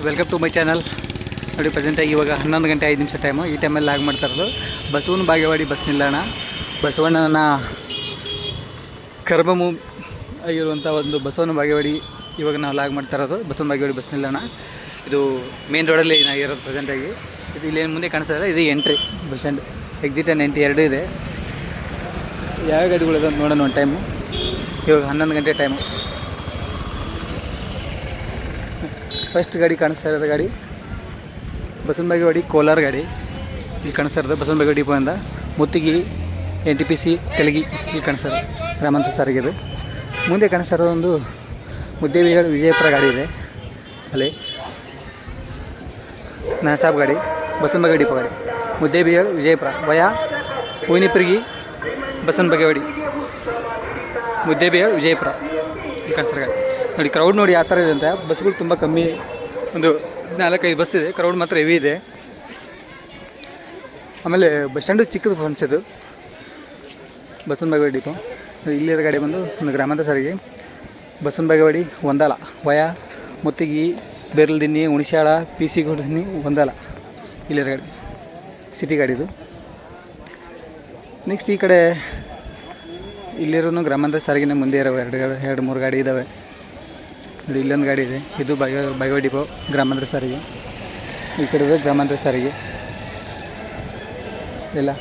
Welcome to my channel. ನೋಡಿ ಪ್ರೆಸೆಂಟಾಗಿ ಇವಾಗ 11 ಗಂಟೆ 5 ನಿಮಿಷ ಟೈಮು. ಈ ಟೈಮಲ್ಲಿ ಲಾಗ್ ಮಾಡ್ತಾ ಇರೋದು ಬಸವನ ಬಾಗೇವಾಡಿ ಬಸ್ ನಿಲ್ದಾಣ. ಬಸವಣ್ಣನ ಕರ್ಮಮು ಆಗಿರುವಂಥ ಒಂದು ಬಸವನ ಬಾಗೇವಾಡಿ ಇವಾಗ ನಾವು ಲಾಗ್ ಮಾಡ್ತಾ ಇರೋದು ಬಸವನ ಬಾಗೇವಾಡಿ ಬಸ್ ನಿಲ್ದಾಣ. ಇದು ಮೇನ್ ರೋಡಲ್ಲಿ ಇರೋದು ಪ್ರೆಸೆಂಟಾಗಿ. ಇದು ಇಲ್ಲಿ ಮುಂದೆ ಕಾಣಿಸ್ತಾ ಇದೆ, ಇದು entry bus stand. Exit and entry ಎರಡೂ ಇದೆ. ಯಾವ ಗಾಡಿಗಳಿದೆ ನೋಡೋಣ ಒಂದು ಟೈಮು. ಇವಾಗ 11 ಗಂಟೆ ಟೈಮು. ಫಸ್ಟ್ ಗಾಡಿ ಕಾಣಿಸ್ತಾ ಇರೋದು ಗಾಡಿ ಬಸವನ ಬಾಗೇವಾಡಿ ಕೋಲಾರ ಗಾಡಿ. ಇಲ್ಲಿ ಕಾಣಿಸ್ತಾ ಇರೋದು ಬಸವನ ಬಾಗೇವಾಡಿ ಡಿಪೋಯಿಂದ ಮುತ್ತಿಗಿ NTPC ತೆಲಗಿ ಇಲ್ಲಿ ಕಾಣಿಸ್ತಾ ಇರೋದು ಗ್ರಾಮಾಂತರ ಸಾರಿಗೆ. ಇದು ಮುಂದೆ ಕಾಣಿಸ್ತಾ ಇರೋದು ಒಂದು ಮುದ್ದೇಬಿಹಾಳ್ ವಿಜಯಪುರ ಗಾಡಿ ಇದೆ. ಅಲ್ಲಿ ನಾಸಾಬ್ ಗಾಡಿ ಬಸವನ ಬಾಗೇವಾಡಿ ಡಿಪೋ ಗಾಡಿ ಮುದ್ದೇಬಿಹಾಳ್ ವಿಜಯಪುರ ವಯಾ ಹೂವಿನಪರ್ಗಿ ಬಸವನ ಬಾಗೇವಾಡಿ ಮುದ್ದೇಬಿಹಾಳ್ ವಿಜಯಪುರ ಇಲ್ಲಿ ಕಾಣಿಸ್ತಾ ಗಾಡಿ. ನೋಡಿ ಕ್ರೌಡ್ ನೋಡಿ ಯಾವ ಥರ ಇದೆ ಅಂತ. ಬಸ್ಗಳು ತುಂಬ ಕಮ್ಮಿ, ಒಂದು 4-5 ಬಸ್ ಇದೆ. ಕ್ರೌಡ್ ಮಾತ್ರ ಹೆವಿ ಇದೆ. ಆಮೇಲೆ ಬಸ್ ಸ್ಟ್ಯಾಂಡು ಚಿಕ್ಕದು ಅನ್ಸೋದು ಬಸವನ ಬಾಗೇವಾಡಿ ಡಿಪೋ. ಇಲ್ಲಿರೋ ಗಾಡಿ ಬಂದು ಒಂದು ಗ್ರಾಮಾಂತರ ಸಾರಿಗೆ ಬಸವನ ಬಾಗೇವಾಡಿ ಒಂದಾಲ ವಯಾ ಮುತ್ತಿಗಿ ಬೇರ್ಲದಿನ್ನಿ ಹುಣಸ್ಯಾಳ PC ಗೋಡಿನಿ ಒಂದಾಲ ಇಲ್ಲಿರೋ ಗಾಡಿ ಸಿಟಿ ಗಾಡಿದು. ನೆಕ್ಸ್ಟ್ ಈ ಕಡೆ ಇಲ್ಲಿರೋ ಗ್ರಾಮಾಂತರ ಸಾರಿಗೆನೇ ಮುಂದೆ ಇರೋ 2-3 ಗಾಡಿ ಇದ್ದಾವೆ. ನೋಡಿ ಇಲ್ಲೊಂದು ಗಾಡಿ ಇದೆ. ಇದು ಬಾಗೇವಾಡಿ ಡಿಪೋ ಗ್ರಾಮಾಂತರ ಸಾರಿಗೆ. ಈ ಕಡೆ ಗ್ರಾಮಾಂತರ ಸಾರಿಗೆ ಎಲ್ಲ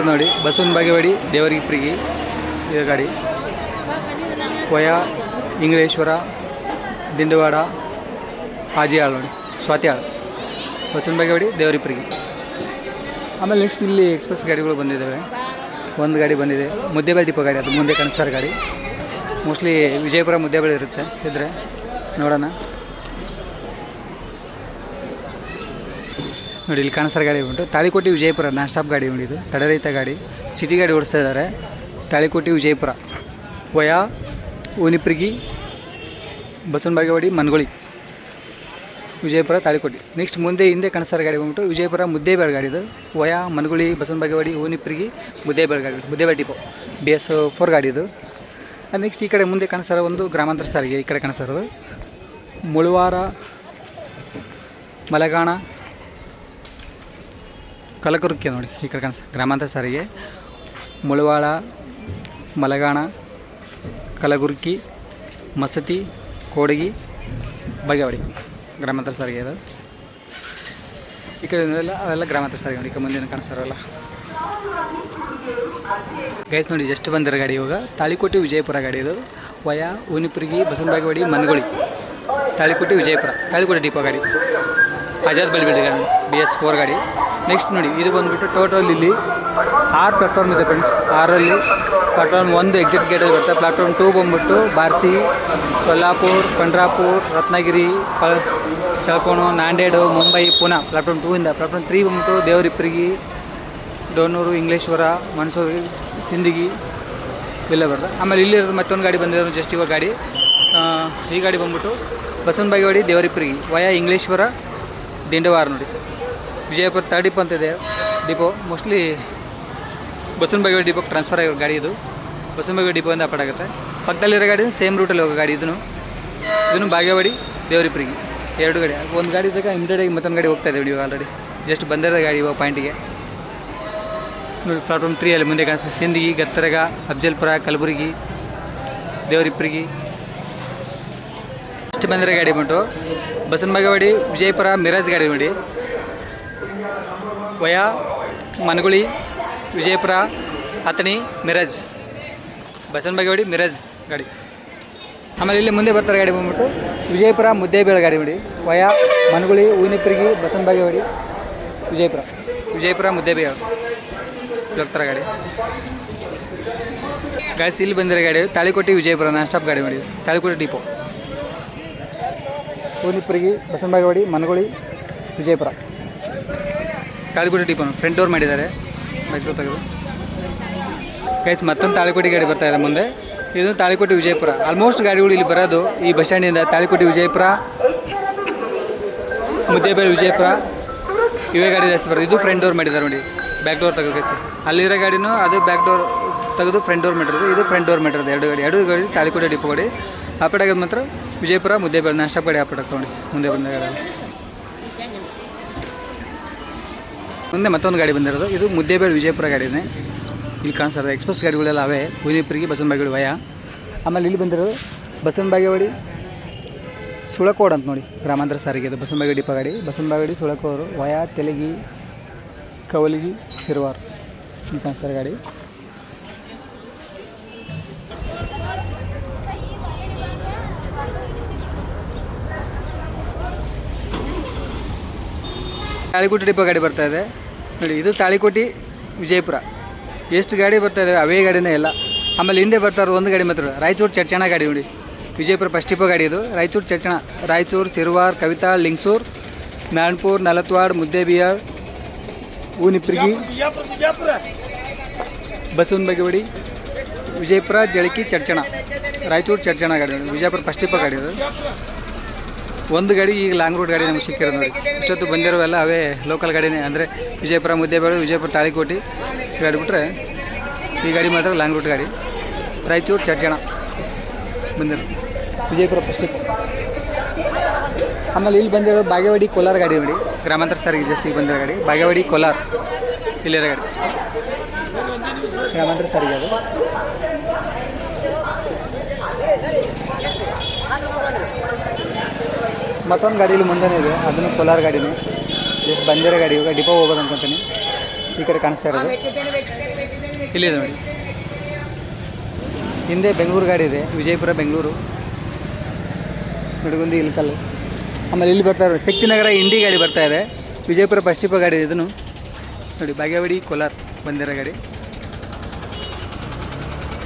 ನೋಡಿ ಬಸವನ ಬಾಗೇವಾಡಿ ದೇವರಿಪ್ರಿಗಿ ಇದು ಗಾಡಿ ವಯಾ ಇಂಗ್ಲೇಶ್ವರ ದಿಂಡವಾಡ ಹಾಜಿಯಾಳ್ ನೋಡಿ ಸ್ವಾತಿಯಾಳ್ ಬಸವನ ಬಾಗೇವಾಡಿ ದೇವರಿಪ್ರಿಗಿ. ಆಮೇಲೆ ನೆಕ್ಸ್ಟ್ ಇಲ್ಲಿ ಎಕ್ಸ್ಪ್ರೆಸ್ ಗಾಡಿಗಳು ಬಂದಿದ್ದಾವೆ. ಒಂದು ಗಾಡಿ ಬಂದಿದೆ ಮುದ್ದೇಬಿಹಾಳ್ ಡಿಪೋ ಗಾಡಿ. ಅದು ಮುಂದೆ ಕಾಣಿಸ್ತಾರೆ ಗಾಡಿ. ಮೋಸ್ಟ್ಲಿ ವಿಜಯಪುರ ಮುದ್ದೇಬಿಹಾಳ್ ಇರುತ್ತೆ ಇದ್ದರೆ ನೋಡೋಣ. ನೋಡಿ ಇಲ್ಲಿ ಕಾಣಿಸ್ತಾರೆ ಗಾಡಿ ಉಂಟು ತಾಳಿಕೋಟೆ ವಿಜಯಪುರ ನಾನ್ ಸ್ಟಾಪ್ ಗಾಡಿ ಉಂಟು. ತಡೆರಹಿತ ಗಾಡಿ ಸಿಟಿ ಗಾಡಿ ಓಡಿಸ್ತಾ ಇದ್ದಾರೆ. ತಾಳಿಕೋಟೆ ವಿಜಯಪುರ ವಯಾ ಹೂವಿನಪರ್ಗಿ ಬಸವನ ಬಾಗೇವಾಡಿ ಮನಗೊಳಿ ವಿಜಯಪುರ ತಾಳಿಕೋಟೆ. ನೆಕ್ಸ್ಟ್ ಮುಂದೆ ಹಿಂದೆ ಕಾಣಿಸ್ತಾರೆ ಗಾಡಿ ಬಂದ್ಬಿಟ್ಟು ವಿಜಯಪುರ ಮುದ್ದೇಬಿಹಾಳ್ ಗಾಡಿದು ವಯಾ ಮನಗೊಳಿ ಬಸವನ ಬಾಗೇವಾಡಿ ಹೂವಿನಪರ್ಗಿ ಮುದ್ದೇಬಿಹಾಳ್ ಗಾಡಿ ಮುದ್ದೇಬಿಹಾಳ್ ಡಿಪೋ BS4 ಗಾಡಿದು. ನೆಕ್ಸ್ಟ್ ಈ ಕಡೆ ಮುಂದೆ ಕಾಣಿಸ್ತಾರೋ ಒಂದು ಗ್ರಾಮಾಂತರ ಸಾರಿಗೆ. ಈ ಕಡೆ ಕಾಣಿಸ್ತಾ ಇರೋದು ಮುಳವಾರ ಮಲಗಾಣ ಕಲಕುರ್ಕಿ ನೋಡಿ. ಈ ಕಡೆ ಕಾಣಿಸ್ತಾ ಗ್ರಾಮಾಂತರ ಸಾರಿಗೆ ಮುಳವಾಳ ಮಲಗಾಣ ಕಲಬುರ್ಗಿ ಮಸತಿ ಕೋಡಗಿ ಬಾಗೇವಾಡಿ ಗ್ರಾಮಾಂತರ ಸಾರಿಗೆ ಅದು. ಈ ಕಡೆ ಅವೆಲ್ಲ ಗ್ರಾಮಾಂತರ ಸಾರಿಗೆ ನೋಡಿ. ಈಗ ಮುಂದೆ ಕಾಣಿಸ್ತಾರಲ್ಲ ಗೈಸ್ ನೋಡಿ ಜಸ್ಟ್ ಬಂದಿರೋ ಗಾಡಿ ಇವಾಗ ತಾಳಿಕೋಟೆ ವಿಜಯಪುರ ಗಾಡಿ. ಇದು ವಯಾ ಹೂವಿನಪರ್ಗಿ ಬಸವನ ಬಾಗೇವಾಡಿ ಮನಗೊಳಿ ತಾಳಿಕೋಟೆ ವಿಜಯಪುರ ತಾಳಿಕೋಟೆ ಡಿಪೋ ಗಾಡಿ ಆಜಾದ್ ಬಳಿಬಿಡಿ ಗಾಡಿ BS4 ಗಾಡಿ. ನೆಕ್ಸ್ಟ್ ನೋಡಿ ಇದು ಬಂದುಬಿಟ್ಟು ಟೋಟಲ್ ಇಲ್ಲಿ 6 ಪ್ಲಾಟ್ಫಾರ್ಮ್ ಇದೆ ಫ್ರೆಂಡ್ಸ್. 6ರಲ್ಲಿ ಪ್ಲಾಟ್ಫಾರ್ಮ್ 1 ಎಕ್ಸಿಟ್ ಗೇಟಲ್ಲಿ ಬರುತ್ತೆ. ಪ್ಲಾಟ್ಫಾರ್ಮ್ 2 ಬಂದುಬಿಟ್ಟು ಬಾರ್ಸಿ ಸೊಲ್ಲಾಪುರ್ ಪಂಡ್ರಾಪುರ್ ರತ್ನಗಿರಿ ಚಳಕೋಣ ನಾಂದೇಡು ಮುಂಬೈ ಪುನಾ ಪ್ಲಾಟ್ಫಾರ್ಮ್ 2ಇಂದ. ಪ್ಲಾಟ್ಫಾರ್ಮ್ 3 ಬಂದುಬಿಟ್ಟು ದೇವರಿಪ್ರಿಗಿ ಡೋನೂರು ಇಂಗ್ಲೇಶ್ವರ ಮನ್ಸೂರು ಸಿಂದಗಿ ಇಲ್ಲೇ ಬರ್ತದೆ. ಆಮೇಲೆ ಇಲ್ಲಿರೋದು ಮತ್ತೊಂದು ಗಾಡಿ ಬಂದಿರೋದು ಜಸ್ಟ್ ಇವಾಗ ಗಾಡಿ. ಈ ಗಾಡಿ ಬಂದ್ಬಿಟ್ಟು ಬಸವನ ಬಾಗೇವಾಡಿ ದೇವರಿಪ್ರಿಗಿ ವಯಾ ಇಂಗ್ಲೇಶ್ವರ ದಿಂಡವಾರ ನೋಡಿ ವಿಜಯಪುರ 3rd ಡಿಪೋ ಅಂತಿದೆ depot. Mostly Basavana Bagewadi ಡಿಪೋಗೆ transfer ಆಗಿರೋ ಗಾಡಿ ಇದು. ಬಸವನ ಬಾಗೇವಾಡಿ ಡಿಪೋಯಿಂದ ಅಪಾಡಾಗುತ್ತೆ. ಪಕ್ಕದಲ್ಲಿರೋ ಗಾಡಿ ಸೇಮ್ ರೂಟಲ್ಲಿ ಹೋಗೋ ಗಾಡಿ. ಇದನ್ನು ಬಾಗೇವಾಡಿ ದೇವರಿಪ್ರಿಗಿ 2 ಗಾಡಿ. ಒಂದು ಗಾಡಿ ಇದ್ದಾಗ ಇಮಿಡಿಯೇಟಾಗಿ ಮತ್ತೊಂದು ಗಾಡಿ ಹೋಗ್ತಾ ಇದೆ. ಆಲ್ರೆಡಿ ಜಸ್ಟ್ ಬಂದಿರೋ ಗಾಡಿ ಇವಾಗ ಪಾಯಿಂಟಿಗೆ ನೋಡಿ. ಪ್ಲಾಟ್ಫಾರ್ಮ್ 3ಅಲ್ಲಿ ಮುಂದೆ ಕಾಣಿಸ್ತಾರೆ ಸಿಂದಗಿ ಗತ್ತರಗ ಅಫ್ಜಲ್ಪುರ ಕಲಬುರಗಿ ದೇವರಿಪ್ರಿಗಿ. ಇಷ್ಟು ಬಂದಿರೋ ಗಾಡಿ ಬಂತು ಬಸವನ ಬಾಗೇವಾಡಿ ವಿಜಯಪುರ ಮಿರಾಜ್ ಗಾಡಿ ನೋಡಿ via Managoli Vijayapura Athani Mirage Basavana Bagewadi Mirage ಗಾಡಿ. ಆಮೇಲೆ ಇಲ್ಲಿ ಮುಂದೆ ಬರ್ತಾರೆ ಗಾಡಿ ಬಂದ್ಬಿಟ್ಟು ವಿಜಯಪುರ ಮುದ್ದೇಬಿಹಾಳ್ ಗಾಡಿ ನೋಡಿ ವಯಾ ಮನಗೊಳಿ ಹೂವಿನಪರ್ಗಿ ಬಸವನ ಬಾಗೇವಾಡಿ ವಿಜಯಪುರ ಮುದ್ದೇಬಿಹಾಳ್ ಹೋಗ್ತಾರೆ ಗಾಡಿ. ಗಾಡಿ ಇಲ್ಲಿ ಬಂದಿರೋ ಗಾಡಿ ತಾಳಿಕೋಟೆ ವಿಜಯಪುರ ನಾನ್ ಸ್ಟಾಪ್ ಗಾಡಿ ಮಾಡಿ Talikote depot Huvinapargi Basavana Bagewadi Managoli Vijayapura Talikote depot front door ಮಾಡಿದ್ದಾರೆ ಬೈಕ್ ತೆಗೆದು. ಗೈಸ್ ಮತ್ತೊಂದು ತಾಳಿಕೋಟೆ ಗಾಡಿ ಬರ್ತಾ ಇದೆ ಮುಂದೆ. ಇದು ತಾಳಿಕೋಟೆ ವಿಜಯಪುರ. ಆಲ್ಮೋಸ್ಟ್ ಗಾಡಿಗಳು ಇಲ್ಲಿ ಬರೋದು ಈ ಬಸ್ ಸ್ಟ್ಯಾಂಡಿಂದ ತಾಳಿಕೋಟೆ ವಿಜಯಪುರ ಮುದ್ದೇಬಿಹಾಳ್ ವಿಜಯಪುರ ಇವೇ ಗಾಡಿ ಜಾಸ್ತಿ ಬರೋದು. ಇದು ಫ್ರಂಟ್ ಡೋರ್ ಮಾಡಿದ್ದಾರೆ ನೋಡಿ. ಬ್ಯಾಕ್ ಡೋರ್ ತೆಗೆದು ಗೈಸ್ ಅಲ್ಲಿರೋ ಗಾಡಿನೂ ಅದು ಬ್ಯಾಕ್ ಡೋರ್ ತೆಗೆದು ಫ್ರಂಟ್ ಡೋರ್ ಮಾಡಿರೋದು. ಇದು ಫ್ರಂಟ್ ಡೋರ್ ಮಾಡಿರೋದು. ಎರಡು ಗಾಡಿ ತಾಳಿಕೋಟೆ ಡಿಪೋ ಗಾಡಿ. ಆಪೇಟ್ ಆಗೋದು ಮಾತ್ರ ವಿಜಯಪುರ ಮುದ್ದೇಬೇಳೆ ನಾಷ್ಟ ಪಡಿ ಹಾಕ್ಬಿಟ್ಟು ತೊಗೊಂಡು ಮುಂದೆ ಬಂದ ಗಾಡಿ. ಮುಂದೆ ಮತ್ತೊಂದು ಗಾಡಿ ಬಂದಿರೋದು, ಇದು ಮುದ್ದೇಬೇಳೆ ವಿಜಯಪುರ ಗಾಡಿನೇ. ಇಲ್ಲಿ ಕಾಣಿಸ್ತದೆ ಎಕ್ಸ್ಪ್ರೆಸ್ ಗಾಡಿಗಳೆಲ್ಲ ಅವೇ, ಹುಯಿನಿಪ್ರಿಗೆ ಬಸವನಬಾಗೇವಾಡಿ ವಯ. ಆಮೇಲೆ ಇಲ್ಲಿ ಬಂದಿರೋದು ಬಸವನಬಾಗೇವಾಡಿ ಸುಳಕೋಡ್ ಅಂತ ನೋಡಿ, ಗ್ರಾಮಾಂತರ ಸಾರಿಗೆ ಇದು ಬಸವನಬಾಗೇವಾಡಿ ಡಿಪೋ ಗಾಡಿ. ಬಸವನಬಾಗೇವಾಡಿ ಸುಳಕೋರು ವಯ ತೆಲಗಿ ಕವಲಗಿ ಸಿರ್ವಾರ್. ಇಲ್ಲಿ ಕಾಣಿಸ್ತಾರೆ ಗಾಡಿ. ತಾಳಿಕೋಟೆ ಡಿಪೋ ಗಾಡಿ ಬರ್ತಾಯಿದೆ ನೋಡಿ, ಇದು ತಾಳಿಕೋಟೆ ವಿಜಯಪುರ. ಎಷ್ಟು ಗಾಡಿ ಬರ್ತಾಯಿದೆ ಅವೇ ಗಾಡಿನೇ ಎಲ್ಲ. ಆಮೇಲೆ ಹಿಂದೆ ಬರ್ತಾರೆ ಒಂದು ಗಾಡಿ ಮಾತ್ರ, ರಾಯಚೂರು ಚರ್ಚಣ ಗಾಡಿ ನೋಡಿ, ವಿಜಯಪುರ ಫಸ್ಟ್ ಡಿಪೋ ಗಾಡಿ ಇದು. ರಾಯಚೂರು ಚರ್ಚಣ, ರಾಯಚೂರು ಸಿರ್ವಾರ್ ಕವಿತಾಳ್ ಲಿಂಗಸೂರು ನಾರಾಯಣಪುರ ನಲತ್ವಾಡ್ ಮುದ್ದೇಬಿಹಾಳ್ ಹುಯಿನಿಪ್ರಿಗೆ ಬಸವನಬಾಗೇವಾಡಿ ವಿಜಯಪುರ ಜಳಕಿ ಚರ್ಚಣ, ರಾಯಚೂರು ಚರ್ಚಣ ಗಾಡಿ ನೋಡಿ, ವಿಜಯಪುರ ಫಸ್ಟ್ ಡಿಪೋ ಗಾಡಿ ಇದು. ಒಂದು ಗಾಡಿ ಈಗ ಲಾಂಗ್ ರೂಟ್ ಗಾಡಿ ನಮ್ಗೆ ಸಿಕ್ಕಿರೋದು ನೋಡಿ. ಇಷ್ಟೊತ್ತು ಬಂದಿರೋವೆಲ್ಲ ಅವೇ ಲೋಕಲ್ ಗಾಡಿನೇ, ಅಂದರೆ ವಿಜಯಪುರ ಮುದ್ದೇಬೇಳೆ ವಿಜಯಪುರ ತಾಳಿಕೋಟೆ ಗಾಡಿ ಬಿಟ್ಟರೆ ಈ ಗಾಡಿ ಮಾತ್ರ ಲಾಂಗ್ ರೂಟ್ ಗಾಡಿ. ರಾಯಚೂರು ಚರ್ಚಣ ಬಂದಿರೋ ವಿಜಯಪುರ ಫಸ್ಟ್ ಡಿಪೋ. ಆಮೇಲೆ ಇಲ್ಲಿ ಬಂದಿರೋ ಬಾಗೇವಾಡಿ ಕೋಲಾರ ಗಾಡಿ ನೋಡಿ, ಗ್ರಾಮಾಂತರ ಸಾರಿಗೆ ಜಸ್ಟ್ ಈಗ ಬಂದಿರೋ ಗಾಡಿ ಬಾಗೇವಾಡಿ ಕೋಲಾರ ಇಲ್ಲಿರೋ ಗಾಡಿ, ಗ್ರಾಮಾಂತರ ಸಾರಿಗೆ ಅದು. ಮತ್ತೊಂದು ಗಾಡಿ ಇಲ್ಲಿ ಮುಂದೆನೇ ಇದೆ, ಅದನ್ನು ಕೋಲಾರ ಗಾಡಿನೇ, ಜಸ್ಟ್ ಬಂದಿರೋ ಗಾಡಿ. ಇವಾಗ ಡಿಪೋ ಹೋಗೋದು ಅನ್ಕೊಂತೀನಿ. ಈ ಕಡೆ ಕಾಣಿಸ್ತಾ ಇರೋದು ಇಲ್ಲಿದೆ ನೋಡಿ. ಹಿಂದೆ ಬೆಂಗಳೂರು ಗಾಡಿ ಇದೆ, ವಿಜಯಪುರ ಬೆಂಗಳೂರು ನಡುಗುಂದಿ ಇಲ್ಕಲ್ಲು. ಆಮೇಲೆ ಇಲ್ಲಿ ಬರ್ತಾ ಇರೋ ಶಕ್ತಿನಗರ ಇಂಡಿ ಗಾಡಿ ಬರ್ತಾ ಇದೆ, ವಿಜಯಪುರ ಫಸ್ಟ್ ಡಿಪೋ ಗಾಡಿ ಇದನ್ನು ನೋಡಿ, ಬಾಗೇವಾಡಿ ಕೋಲಾರ ಬಂದಿರೋ ಗಾಡಿ.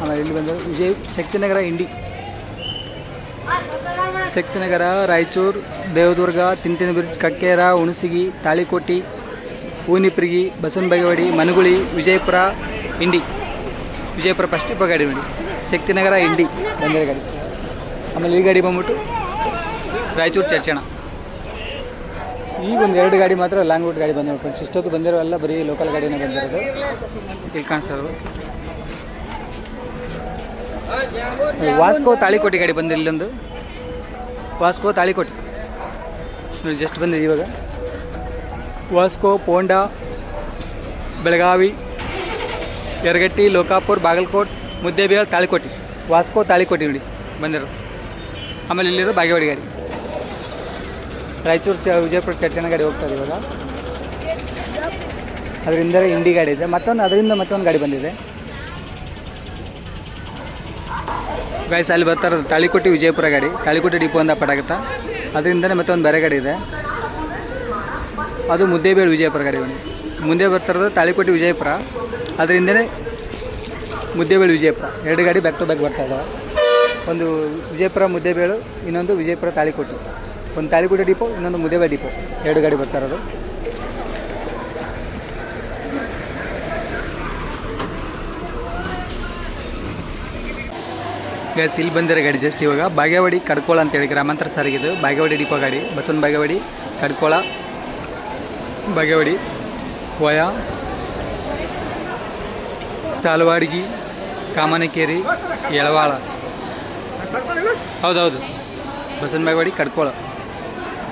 ಆಮೇಲೆ ಇಲ್ಲಿ ಬಂದಿರೋ ಶಕ್ತಿನಗರ ಇಂಡಿ, ಶಕ್ತಿನಗರ ರಾಯಚೂರು ದೇವದುರ್ಗ ತಿಂತಿನ ಬ್ರಿಡ್ಜ್ ಕಕ್ಕೇರ ಹುಣಸಗಿ ತಾಳಿಕೋಟೆ ಹುಯಿನಿಪ್ರಿಗೆ ಬಸವನಬಾಗೇವಾಡಿ ಮನಗುಳಿ ವಿಜಯಪುರ ಇಂಡಿ, ವಿಜಯಪುರ ಫಸ್ಟ್ ಡಿಪೋ ಗಾಡಿ ನೋಡಿ, ಶಕ್ತಿನಗರ ಇಂಡಿ ಬಂದಿರೋ ಗಾಡಿ. ಆಮೇಲೆ ಈ ಗಾಡಿ ಬಂದ್ಬಿಟ್ಟು ರಾಯಚೂರು ಚರ್ಚಣ. ಈಗ ಒಂದು 2 ಗಾಡಿ ಮಾತ್ರ ಲಾಂಗ್ ರೂಟ್ ಗಾಡಿ ಬಂದಿರೋ ಫ್ರೆಂಡ್ಸ್. ಇಷ್ಟೊತ್ತು ಬಂದಿರೋ ಎಲ್ಲ ಬರೀ ಲೋಕಲ್ ಗಾಡಿನೇ ಬಂದಿರೋದು. ಇಲ್ಲಿ ಕಾಣಿಸೋದು ವಾಸ್ಕೋ ತಾಳಿಕೋಟೆ ಗಾಡಿ ಬಂದಿಲ್ಲ, ಇಲ್ಲೊಂದು ವಾಸ್ಕೋ ತಾಳಿಕೋಟೆ ನೋಡಿ, ಜಸ್ಟ್ ಬಂದಿದೆ ಇವಾಗ. ವಾಸ್ಕೋ ಪೋಂಡಾ ಬೆಳಗಾವಿ ಯರಗಟ್ಟಿ ಲೋಕಾಪುರ ಬಾಗಲಕೋಟೆ ಮುದ್ದೇಬಿಹಾಳ್ ತಾಳಿಕೋಟೆ, ವಾಸ್ಕೋ ತಾಳಿಕೋಟೆ ನೋಡಿ ಬಂದಿರೋದು. ಆಮೇಲೆ ಇಲ್ಲಿರೋ ಬಾಗೇವಾಡಿ ಗಾಡಿ, ರಾಯಚೂರು ವಿಜಯಪುರ ಚರ್ಚಣ ಗಾಡಿ ಹೋಗ್ತಾರೆ ಇವಾಗ. ಅದರಿಂದ ಇಂಡಿ ಗಾಡಿ ಇದೆ, ಅದರಿಂದ ಮತ್ತೊಂದು ಗಾಡಿ ಬಂದಿದೆ ಗಾಯ್ಸ್. ಅಲ್ಲಿ ಬರ್ತಾ ಇರೋದು ತಾಳಿಕೋಟೆ ವಿಜಯಪುರ ಗಾಡಿ, ತಾಳಿಕೋಟೆ ಡಿಪೋ ಅಂತ ಪಟಾಗುತ್ತಾ, ಅದರಿಂದನೇ ಮತ್ತೊಂದು ಬೇರೆ ಗಾಡಿ ಇದೆ, ಅದು ಮುದ್ದೇಬೇಳೆ ವಿಜಯಪುರ ಗಾಡಿ. ಮುಂದೆ ಬರ್ತಾ ಇರೋದು ತಾಳಿಕೋಟೆ ವಿಜಯಪುರ, ಅದರಿಂದನೇ ಮುದ್ದೇಬೇಳೆ ವಿಜಯಪುರ. 2 ಗಾಡಿ ಬ್ಯಾಕ್ ಟು ಬ್ಯಾಕ್ ಬರ್ತಾ ಇದ್ದಾವೆ. ಒಂದು ವಿಜಯಪುರ ಮುದ್ದೇಬೇಳು, ಇನ್ನೊಂದು ವಿಜಯಪುರ ತಾಳಿಕೋಟೆ. ಒಂದು ತಾಳಿಕೋಟೆ ಡಿಪೋ, ಇನ್ನೊಂದು ಮುದ್ದೇಬೇಳೆ ಡಿಪೋ, 2 ಗಾಡಿ ಬರ್ತಾ ಇರೋದು. ಗ್ಯಾಸ್ ಇಲ್ಲಿ ಬಂದಿರೋ ಗಾಡಿ ಜಸ್ಟ್ ಇವಾಗ ಬಾಗೇವಾಡಿ ಕಡ್ಕೋಳ ಅಂತೇಳಿ ಗ್ರಾಮಾಂತರ ಸಾರಿಗಿದು ಬಾಗೇವಾಡಿ ಡಿಪೋ ಗಾಡಿ, ಬಸವನಬಾಗೇವಾಡಿ ಕಡ್ಕೋಳ ಬಾಗೇವಾಡಿ ವಯ ಸಾಲವಾಡ್ಗಿ ಕಾಮನಕೇರಿ ಯಳವಾಳ. ಹೌದೌದು ಬಸವನಬಾಗೇವಾಡಿ ಕಡ್ಕೋಳ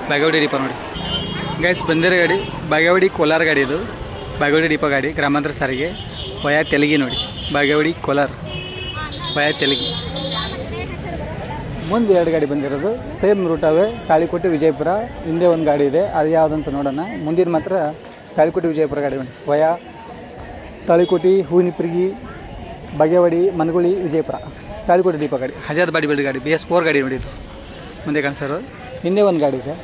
ಬಾಗೇವಾಡಿ ಡಿಪೋ ನೋಡಿ ಗ್ಯಾಸ್ ಬಂದಿರೋ ಗಾಡಿ ಬಾಗೇವಾಡಿ ಕೋಲಾರ ಗಾಡಿ. ಇದು ಬಾಗೇವಾಡಿ ಡಿಪೋ ಗಾಡಿ ಗ್ರಾಮಾಂತರ ಸಾರಿಗೆ ವಯ ತೆಲಗಿ ನೋಡಿ, ಬಾಗೇವಾಡಿ ಕೋಲಾರ ವಯ ತೆಲಗಿ. ಮುಂದೆ 2 ಗಾಡಿ ಬಂದಿರೋದು ಸೇಮ್ ರೂಟ್ ಅವೇ, ತಾಳಿಕೋಟೆ ವಿಜಯಪುರ. ಹಿಂದೆ ಒಂದು ಗಾಡಿ ಇದೆ, ಅದು ಯಾವುದಂತ ನೋಡೋಣ. ಮುಂದಿನ ಮಾತ್ರ ತಾಳಿಕೋಟೆ ವಿಜಯಪುರ ಗಾಡಿ ನೋಡಿ, ವಯ ತಾಳಿಕೋಟೆ ಹುಯಿನಿಪ್ರಿಗೆ ಬಾಗೇವಾಡಿ ಮನಗುಳಿ ವಿಜಯಪುರ ತಾಳಿಕೋಟೆ ಡಿಪೋ ಗಾಡಿ. ಹಜಾದ್ ಬಾಡಿ ಬಿಲ್ಡ್ ಗಾಡಿ BS4 ಗಾಡಿ ನೋಡಿ, ಇದು ಮುಂದೆ ಕಾಣಿಸೋದು. ಹಿಂದೆ ಒಂದು ಗಾಡಿ ಇದೆ,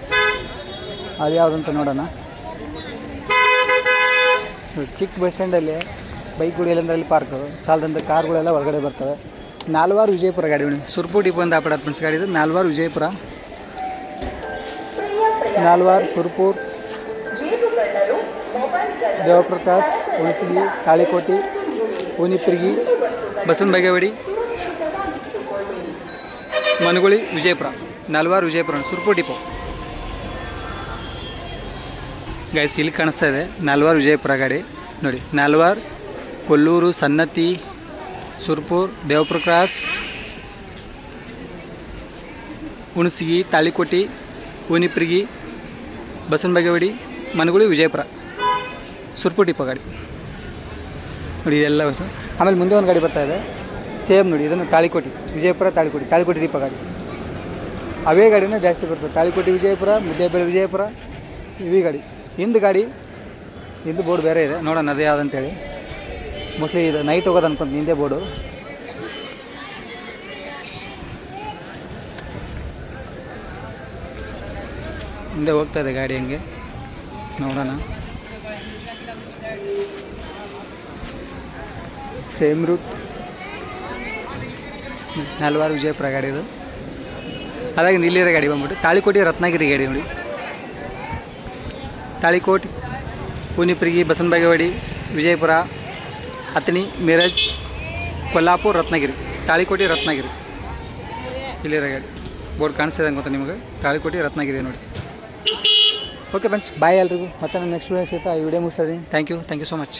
ಅದು ಯಾವುದಂತ ನೋಡೋಣ. ಚಿಕ್ಕ ಬಸ್ ಸ್ಟ್ಯಾಂಡಲ್ಲಿ ಬೈಕ್ಗಳು ಎಲ್ಲಂದ್ರಲ್ಲಿ ಪಾರ್ಕ್ ಸಾಲದಂಥ ಕಾರ್ಗಳೆಲ್ಲ ಹೊರಗಡೆ ಬರ್ತವೆ. ನಾಲ್ವಾರು ವಿಜಯಪುರ ಗಾಡಿ ನೋಡಿ, ಸುರ್ಪುರ್ ಡಿಪೋ ಅಂತ ಆಪಡೋದು ಫ್ರೆಂಡ್ಸ್ ಗಾಡಿ ಇದು. ನಾಲ್ವಾರು ವಿಜಯಪುರ, ನಾಲ್ವಾರು ಸುರ್ಪುರ್ ದೇವಪ್ರಕಾಶ್ ಹುಣಸಗಿ ತಾಳಿಕೋಟೆ ಹುಯಿನಿಪ್ರಿಗೆ ಬಸವನಬಾಗೇವಾಡಿ ಮನಗುಳಿ ವಿಜಯಪುರ, ನಾಲ್ವಾರು ವಿಜಯಪುರ ಸುರ್ಪುರ್ ಡಿಪೋ ಗೈಸ್. ಇಲ್ಲಿ ಕಾಣಿಸ್ತಾ ಇದೆ ನಾಲ್ವಾರು ವಿಜಯಪುರ ಗಾಡಿ ನೋಡಿ, ನಾಲ್ವಾರು ಕೊಲ್ಲೂರು ಸನ್ನತಿ ಸುರ್ಪುರ್ ದೇವಪ್ರಕಾಶ್ ಹುಣಸಗಿ, ತಾಳಿಕೋಟೆ, ಉನಿಪ್ರಿಗಿ, ಬಸವನಬಾಗೇವಾಡಿ, ಮನಗುಳಿ, ವಿಜಯಪುರ, ಸುರ್ಪುರ್ ಡಿಪೋ ಗಾಡಿ ನೋಡಿ ಇದೆಲ್ಲ ಹೊಸ. ಆಮೇಲೆ ಮುಂದೆ ಒಂದು ಗಾಡಿ ಬರ್ತಾಯಿದೆ ಸೇಮ್ ನೋಡಿ, ಇದನ್ನು ತಾಳಿಕೋಟೆ ವಿಜಯಪುರ, ತಾಳಿಕೋಟೆ ಡಿಪೋ ಗಾಡಿ. ಅವೇ ಗಾಡಿನೇ ಜಾಸ್ತಿ ಬರ್ತದೆ, ತಾಳಿಕೋಟೆ ವಿಜಯಪುರ, ಮುದ್ದೇಬೇಳೆ ವಿಜಯಪುರ, ಇವೇ ಗಾಡಿ. ಹಿಂದೆ ಬೋರ್ಡ್ ಬೇರೆ ಇದೆ, ನೋಡೋಣ ಅದೇ ಯಾವುದಂತೇಳಿ. ಮೋಸ್ಟ್ಲಿ ಇದು ನೈಟ್ ಹೋಗೋದು ಅನ್ಕೊಂತೀನಿ, ಹಿಂದೆ ಬೋರ್ಡು. ಹಿಂದೆ ಹೋಗ್ತಾ ಇದೆ ಗಾಡಿ, ಹಂಗೆ ನೋಡೋಣ. ಸೇಮ್ ರೂಟ್, ನಾಲ್ವಾರು ವಿಜಯಪುರ ಗಾಡಿ ಇದು. ಅದಾಗಿ ಇಲ್ಲಿರೋ ಗಾಡಿ ಬಂದ್ಬಿಟ್ಟು ತಾಳಿಕೋಟೆ ರತ್ನಗಿರಿ ಗಾಡಿ ನೋಡಿ. ತಾಳಿಕೋಟೆ, ಉನಿಪ್ರಿಗಿ, ಬಸವನಬಾಗೇವಾಡಿ, ವಿಜಯಪುರ, ಅಥಣಿ, ಮೀರಜ್, ಕೊಲ್ಲಾಪುರ, ರತ್ನಗಿರಿ, ತಾಳಿಕೋಟೆ ರತ್ನಗಿರಿ ಇಲ್ಲಿರೋ ಗಾಡಿ. ಬೋರ್ಡ್ ಕಾಣಿಸ್ತಿದೆ ಗೊತ್ತಾ ನಿಮಗೆ, ತಾಳಿಕೋಟೆ ರತ್ನಗಿರಿ ನೋಡಿ. ಓಕೆ ಫ್ರೆಂಡ್ಸ್, ಬಾಯ್ ಎಲ್ರಿಗೂ. ಮತ್ತೆ ನಾನು ನೆಕ್ಸ್ಟ್ ವಿಡಿಯೋ ಸಿಗ್ತಾ ಈ ವಿಡಿಯೋ ಮುಗಿಸ್ತಾ ಇದ್ದೀನಿ. Thank you so much.